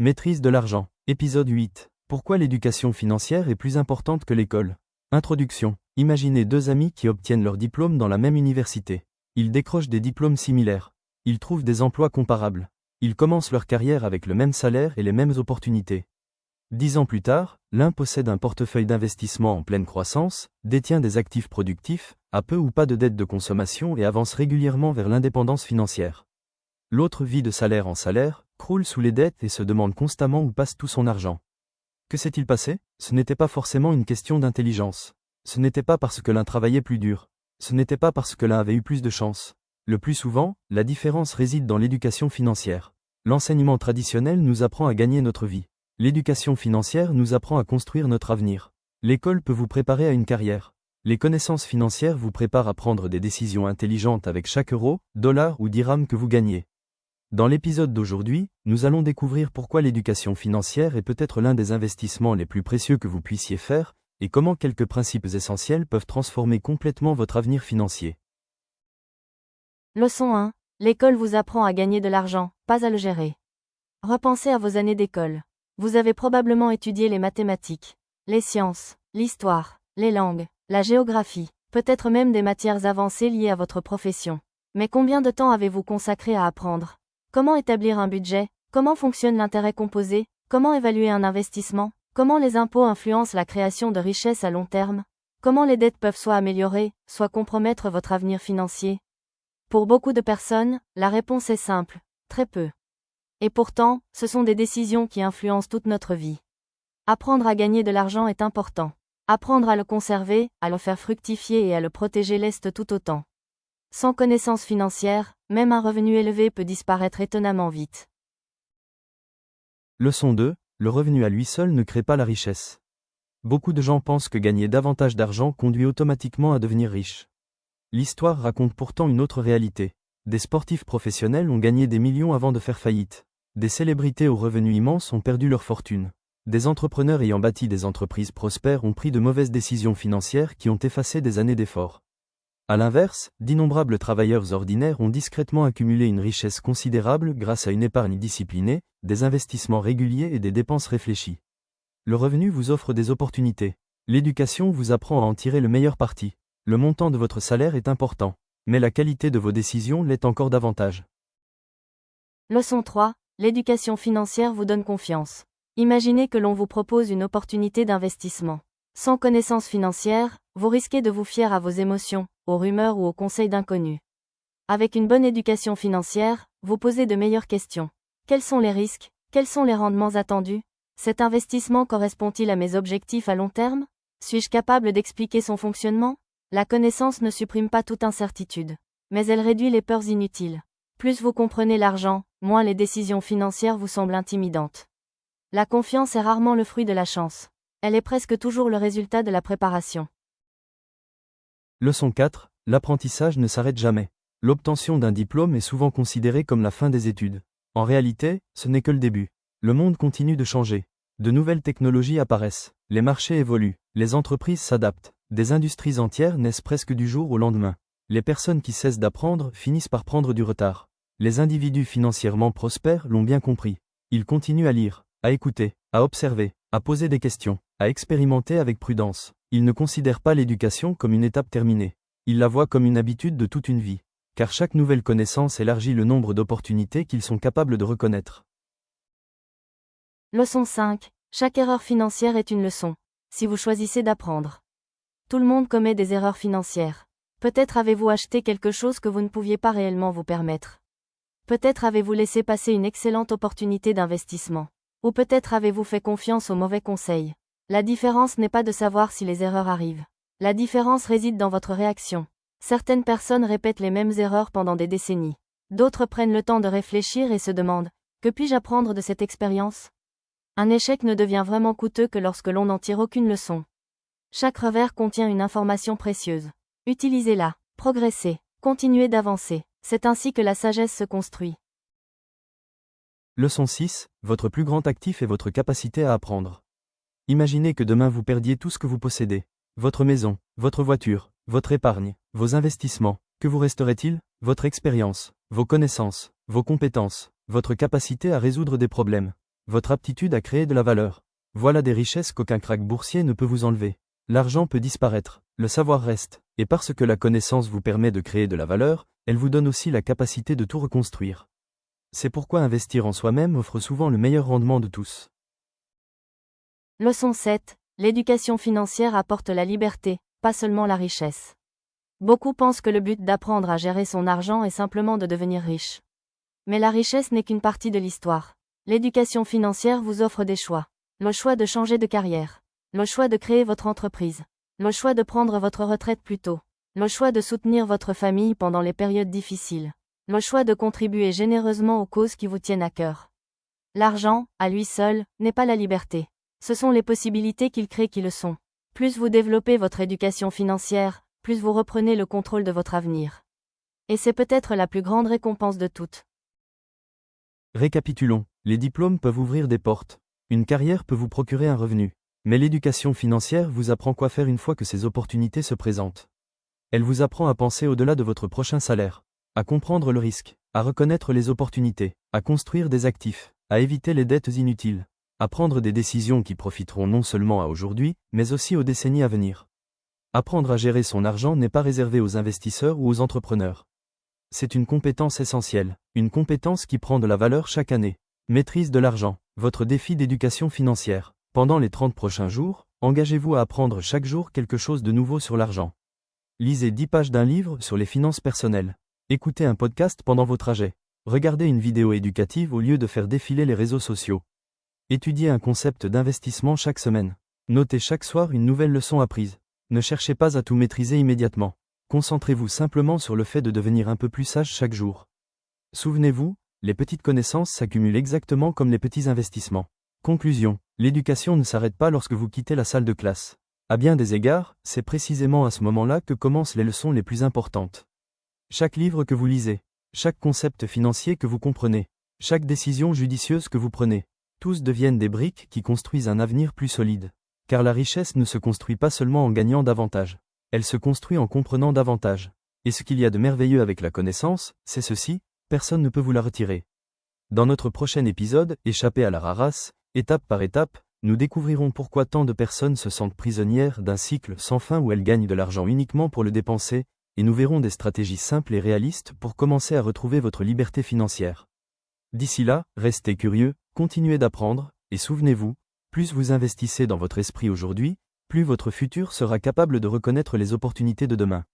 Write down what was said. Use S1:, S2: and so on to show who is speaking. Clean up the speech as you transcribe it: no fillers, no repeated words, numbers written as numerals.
S1: Maîtrise de l'argent. Épisode 8. Pourquoi l'éducation financière est plus importante que l'école? Introduction. Imaginez deux amis qui obtiennent leur diplôme dans la même université. Ils décrochent des diplômes similaires. Ils trouvent des emplois comparables. Ils commencent leur carrière avec le même salaire et les mêmes opportunités. 10 ans plus tard, l'un possède un portefeuille d'investissement en pleine croissance, détient des actifs productifs, a peu ou pas de dettes de consommation et avance régulièrement vers l'indépendance financière. L'autre vit de salaire en salaire, croule sous les dettes et se demande constamment où passe tout son argent. Que s'est-il passé? Ce n'était pas forcément une question d'intelligence. Ce n'était pas parce que l'un travaillait plus dur. Ce n'était pas parce que l'un avait eu plus de chance. Le plus souvent, la différence réside dans l'éducation financière. L'enseignement traditionnel nous apprend à gagner notre vie. L'éducation financière nous apprend à construire notre avenir. L'école peut vous préparer à une carrière. Les connaissances financières vous préparent à prendre des décisions intelligentes avec chaque euro, dollar ou dirham que vous gagnez. Dans l'épisode d'aujourd'hui, nous allons découvrir pourquoi l'éducation financière est peut-être l'un des investissements les plus précieux que vous puissiez faire, et comment quelques principes essentiels peuvent transformer complètement votre avenir financier.
S2: Leçon 1. L'école vous apprend à gagner de l'argent, pas à le gérer. Repensez à vos années d'école. Vous avez probablement étudié les mathématiques, les sciences, l'histoire, les langues, la géographie, peut-être même des matières avancées liées à votre profession. Mais combien de temps avez-vous consacré à apprendre? Comment établir un budget? Comment fonctionne l'intérêt composé? Comment évaluer un investissement? Comment les impôts influencent la création de richesses à long terme? Comment les dettes peuvent soit améliorer, soit compromettre votre avenir financier? Pour beaucoup de personnes, la réponse est simple, très peu. Et pourtant, ce sont des décisions qui influencent toute notre vie. Apprendre à gagner de l'argent est important. Apprendre à le conserver, à le faire fructifier et à le protéger l'est tout autant. Sans connaissance financière, même un revenu élevé peut disparaître étonnamment vite.
S1: Leçon 2. Le revenu à lui seul ne crée pas la richesse. Beaucoup de gens pensent que gagner davantage d'argent conduit automatiquement à devenir riche. L'histoire raconte pourtant une autre réalité. Des sportifs professionnels ont gagné des millions avant de faire faillite. Des célébrités aux revenus immenses ont perdu leur fortune. Des entrepreneurs ayant bâti des entreprises prospères ont pris de mauvaises décisions financières qui ont effacé des années d'efforts. A l'inverse, d'innombrables travailleurs ordinaires ont discrètement accumulé une richesse considérable grâce à une épargne disciplinée, des investissements réguliers et des dépenses réfléchies. Le revenu vous offre des opportunités. L'éducation vous apprend à en tirer le meilleur parti. Le montant de votre salaire est important, mais la qualité de vos décisions l'est encore davantage.
S2: Leçon 3. L'éducation financière vous donne confiance. Imaginez que l'on vous propose une opportunité d'investissement. Sans connaissance financière, vous risquez de vous fier à vos émotions, aux rumeurs ou aux conseils d'inconnus. Avec une bonne éducation financière, vous posez de meilleures questions. Quels sont les risques? Quels sont les rendements attendus? Cet investissement correspond-il à mes objectifs à long terme? Suis-je capable d'expliquer son fonctionnement? La connaissance ne supprime pas toute incertitude, mais elle réduit les peurs inutiles. Plus vous comprenez l'argent, moins les décisions financières vous semblent intimidantes. La confiance est rarement le fruit de la chance. Elle est presque toujours le résultat de la préparation.
S1: Leçon 4. L'apprentissage ne s'arrête jamais. L'obtention d'un diplôme est souvent considérée comme la fin des études. En réalité, ce n'est que le début. Le monde continue de changer. De nouvelles technologies apparaissent, les marchés évoluent, les entreprises s'adaptent, des industries entières naissent presque du jour au lendemain. Les personnes qui cessent d'apprendre finissent par prendre du retard. Les individus financièrement prospères l'ont bien compris. Ils continuent à lire, à écouter, à observer, à poser des questions, à expérimenter avec prudence. Ils ne considèrent pas l'éducation comme une étape terminée. Ils la voient comme une habitude de toute une vie. Car chaque nouvelle connaissance élargit le nombre d'opportunités qu'ils sont capables de reconnaître.
S2: Leçon 5. Chaque erreur financière est une leçon. Si vous choisissez d'apprendre. Tout le monde commet des erreurs financières. Peut-être avez-vous acheté quelque chose que vous ne pouviez pas réellement vous permettre. Peut-être avez-vous laissé passer une excellente opportunité d'investissement. Ou peut-être avez-vous fait confiance aux mauvais conseils. La différence n'est pas de savoir si les erreurs arrivent. La différence réside dans votre réaction. Certaines personnes répètent les mêmes erreurs pendant des décennies. D'autres prennent le temps de réfléchir et se demandent « Que puis-je apprendre de cette expérience ?» Un échec ne devient vraiment coûteux que lorsque l'on n'en tire aucune leçon. Chaque revers contient une information précieuse. Utilisez-la, progressez, continuez d'avancer. C'est ainsi que la sagesse se construit.
S1: Leçon 6. Votre plus grand actif est votre capacité à apprendre. Imaginez que demain vous perdiez tout ce que vous possédez. Votre maison, votre voiture, votre épargne, vos investissements. Que vous resterait-il? Votre expérience, vos connaissances, vos compétences, votre capacité à résoudre des problèmes. votre aptitude à créer de la valeur. Voilà des richesses qu'aucun krach boursier ne peut vous enlever. L'argent peut disparaître, le savoir reste, et parce que la connaissance vous permet de créer de la valeur, elle vous donne aussi la capacité de tout reconstruire. C'est pourquoi investir en soi-même offre souvent le meilleur rendement de tous.
S2: Leçon 7. L'éducation financière apporte la liberté, pas seulement la richesse. Beaucoup pensent que le but d'apprendre à gérer son argent est simplement de devenir riche. Mais la richesse n'est qu'une partie de l'histoire. L'éducation financière vous offre des choix. Le choix de changer de carrière. Le choix de créer votre entreprise. Le choix de prendre votre retraite plus tôt. Le choix de soutenir votre famille pendant les périodes difficiles. Le choix de contribuer généreusement aux causes qui vous tiennent à cœur. L'argent, à lui seul, n'est pas la liberté. Ce sont les possibilités qu'il crée qui le sont. Plus vous développez votre éducation financière, plus vous reprenez le contrôle de votre avenir. Et c'est peut-être la plus grande récompense de toutes.
S1: Récapitulons, les diplômes peuvent ouvrir des portes. Une carrière peut vous procurer un revenu. Mais l'éducation financière vous apprend quoi faire une fois que ces opportunités se présentent. Elle vous apprend à penser au-delà de votre prochain salaire, à comprendre le risque, à reconnaître les opportunités, à construire des actifs, à éviter les dettes inutiles, à prendre des décisions qui profiteront non seulement à aujourd'hui, mais aussi aux décennies à venir. Apprendre à gérer son argent n'est pas réservé aux investisseurs ou aux entrepreneurs. C'est une compétence essentielle, une compétence qui prend de la valeur chaque année. Maîtrise de l'argent, votre défi d'éducation financière. Pendant les 30 prochains jours, engagez-vous à apprendre chaque jour quelque chose de nouveau sur l'argent. Lisez 10 pages d'un livre sur les finances personnelles. Écoutez un podcast pendant vos trajets. Regardez une vidéo éducative au lieu de faire défiler les réseaux sociaux. Étudiez un concept d'investissement chaque semaine. Notez chaque soir une nouvelle leçon apprise. Ne cherchez pas à tout maîtriser immédiatement. Concentrez-vous simplement sur le fait de devenir un peu plus sage chaque jour. Souvenez-vous, les petites connaissances s'accumulent exactement comme les petits investissements. Conclusion. L'éducation ne s'arrête pas lorsque vous quittez la salle de classe. À bien des égards, c'est précisément à ce moment-là que commencent les leçons les plus importantes. Chaque livre que vous lisez, chaque concept financier que vous comprenez, chaque décision judicieuse que vous prenez, tous deviennent des briques qui construisent un avenir plus solide. Car la richesse ne se construit pas seulement en gagnant davantage. Elle se construit en comprenant davantage. Et ce qu'il y a de merveilleux avec la connaissance, c'est ceci, personne ne peut vous la retirer. Dans notre prochain épisode, Échapper à la rarasse, étape par étape, nous découvrirons pourquoi tant de personnes se sentent prisonnières d'un cycle sans fin où elles gagnent de l'argent uniquement pour le dépenser, et nous verrons des stratégies simples et réalistes pour commencer à retrouver votre liberté financière. D'ici là, restez curieux, continuez d'apprendre, et souvenez-vous, plus vous investissez dans votre esprit aujourd'hui, plus votre futur sera capable de reconnaître les opportunités de demain.